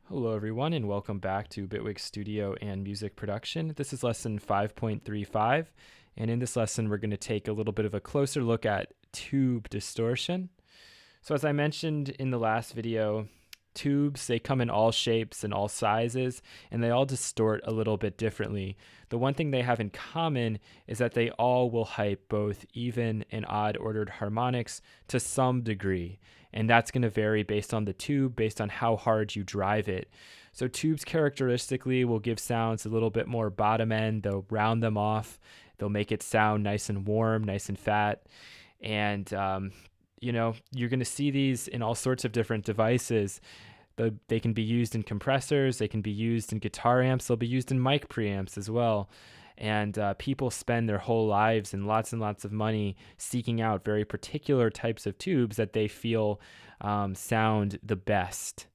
Hello everyone and welcome back to Bitwig Studio and Music Production. This is lesson 5.35, and in this lesson we're going to take a little bit of a closer look at tube distortion. So as I mentioned in the last video, tubes, they come in all shapes and all sizes, and they all distort a little bit differently. The one thing they have in common is that they all will hype both even and odd ordered harmonics to some degree. And that's going to vary based on the tube, based on how hard you drive it. So tubes characteristically will give sounds a little bit more bottom end. They'll round them off. They'll make it sound nice and warm, nice and fat. And, you're going to see these in all sorts of different devices. They can be used in compressors. They can be used in guitar amps. They'll be used in mic preamps as well. And people spend their whole lives and lots of money seeking out very particular types of tubes that they feel sound the best.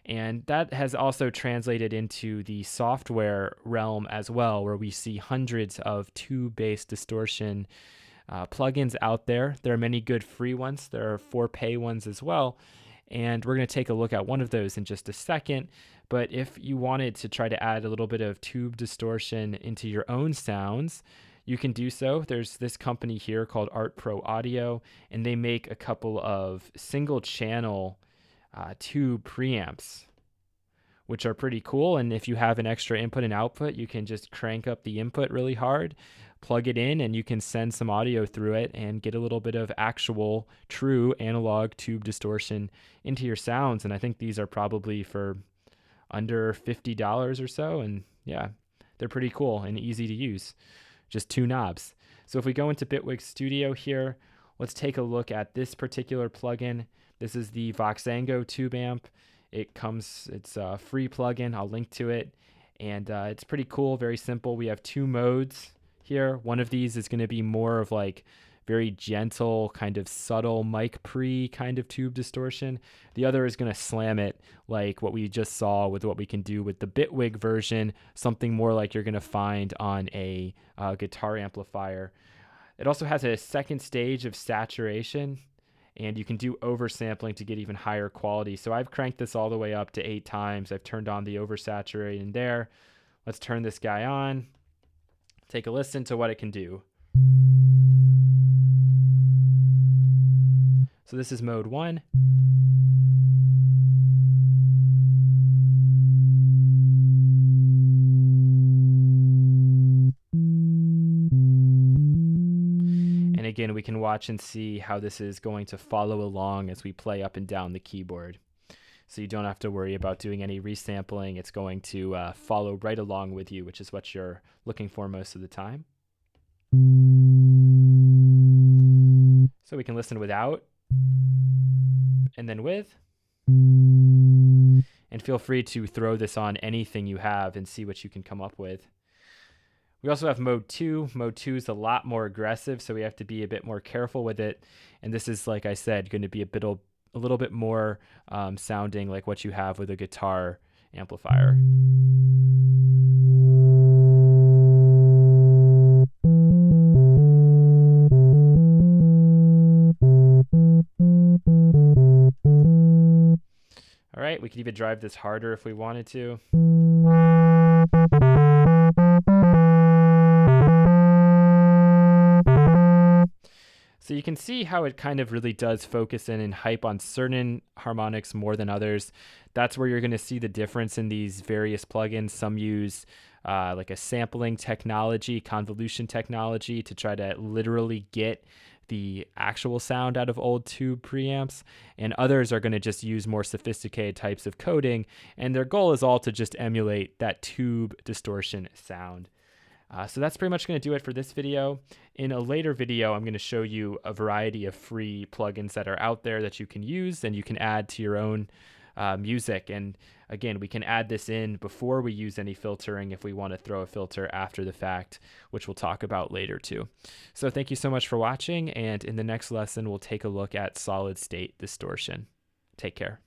And that has also translated into the software realm as well, where we see hundreds of tube-based distortion plugins out there. There are many good free ones. There are for-pay ones as well. And we're going to take a look at one of those in just a second. But if you wanted to try to add a little bit of tube distortion into your own sounds, you can do so. There's this company here called Art Pro Audio, and they make a couple of single channel tube preamps, which are pretty cool. And if you have an extra input and output, you can just crank up the input really hard, plug it in, and you can send some audio through it and get a little bit of actual true analog tube distortion into your sounds. And I think these are probably for under $50 or so. And yeah, they're pretty cool and easy to use. Just two knobs. So if we go into Bitwig Studio here, let's take a look at this particular plugin. This is the Voxengo tube amp. It's a free plugin. I'll link to it. And it's pretty cool, very simple. We have two modes here. One of these is going to be more of like very gentle, kind of subtle mic pre kind of tube distortion. The other is going to slam it like what we just saw with what we can do with the Bitwig version, something more like you're going to find on a guitar amplifier. It also has a second stage of saturation, and you can do oversampling to get even higher quality. So I've cranked this all the way up to 8 times. I've turned on the oversaturating there. Let's turn this guy on. Take a listen to what it can do. So this is mode 1. And again, we can watch and see how this is going to follow along as we play up and down the keyboard. So you don't have to worry about doing any resampling. It's going to follow right along with you, which is what you're looking for most of the time. So we can listen without, and then with. And feel free to throw this on anything you have and see what you can come up with. We also have mode 2. Mode 2 is a lot more aggressive, so we have to be a bit more careful with it. And this is, like I said, going to be a little bit more sounding like what you have with a guitar amplifier. All right, we could even drive this harder if we wanted to. So you can see how it kind of really does focus in and hype on certain harmonics more than others. That's where you're going to see the difference in these various plugins. Some use like a sampling technology, convolution technology, to try to literally get the actual sound out of old tube preamps, and others are going to just use more sophisticated types of coding, and their goal is all to just emulate that tube distortion sound. So that's pretty much going to do it for this video. In a later video, I'm going to show you a variety of free plugins that are out there that you can use and you can add to your own music. And again, we can add this in before we use any filtering if we want to throw a filter after the fact, which we'll talk about later too. So thank you so much for watching, and in the next lesson, we'll take a look at solid state distortion. Take care.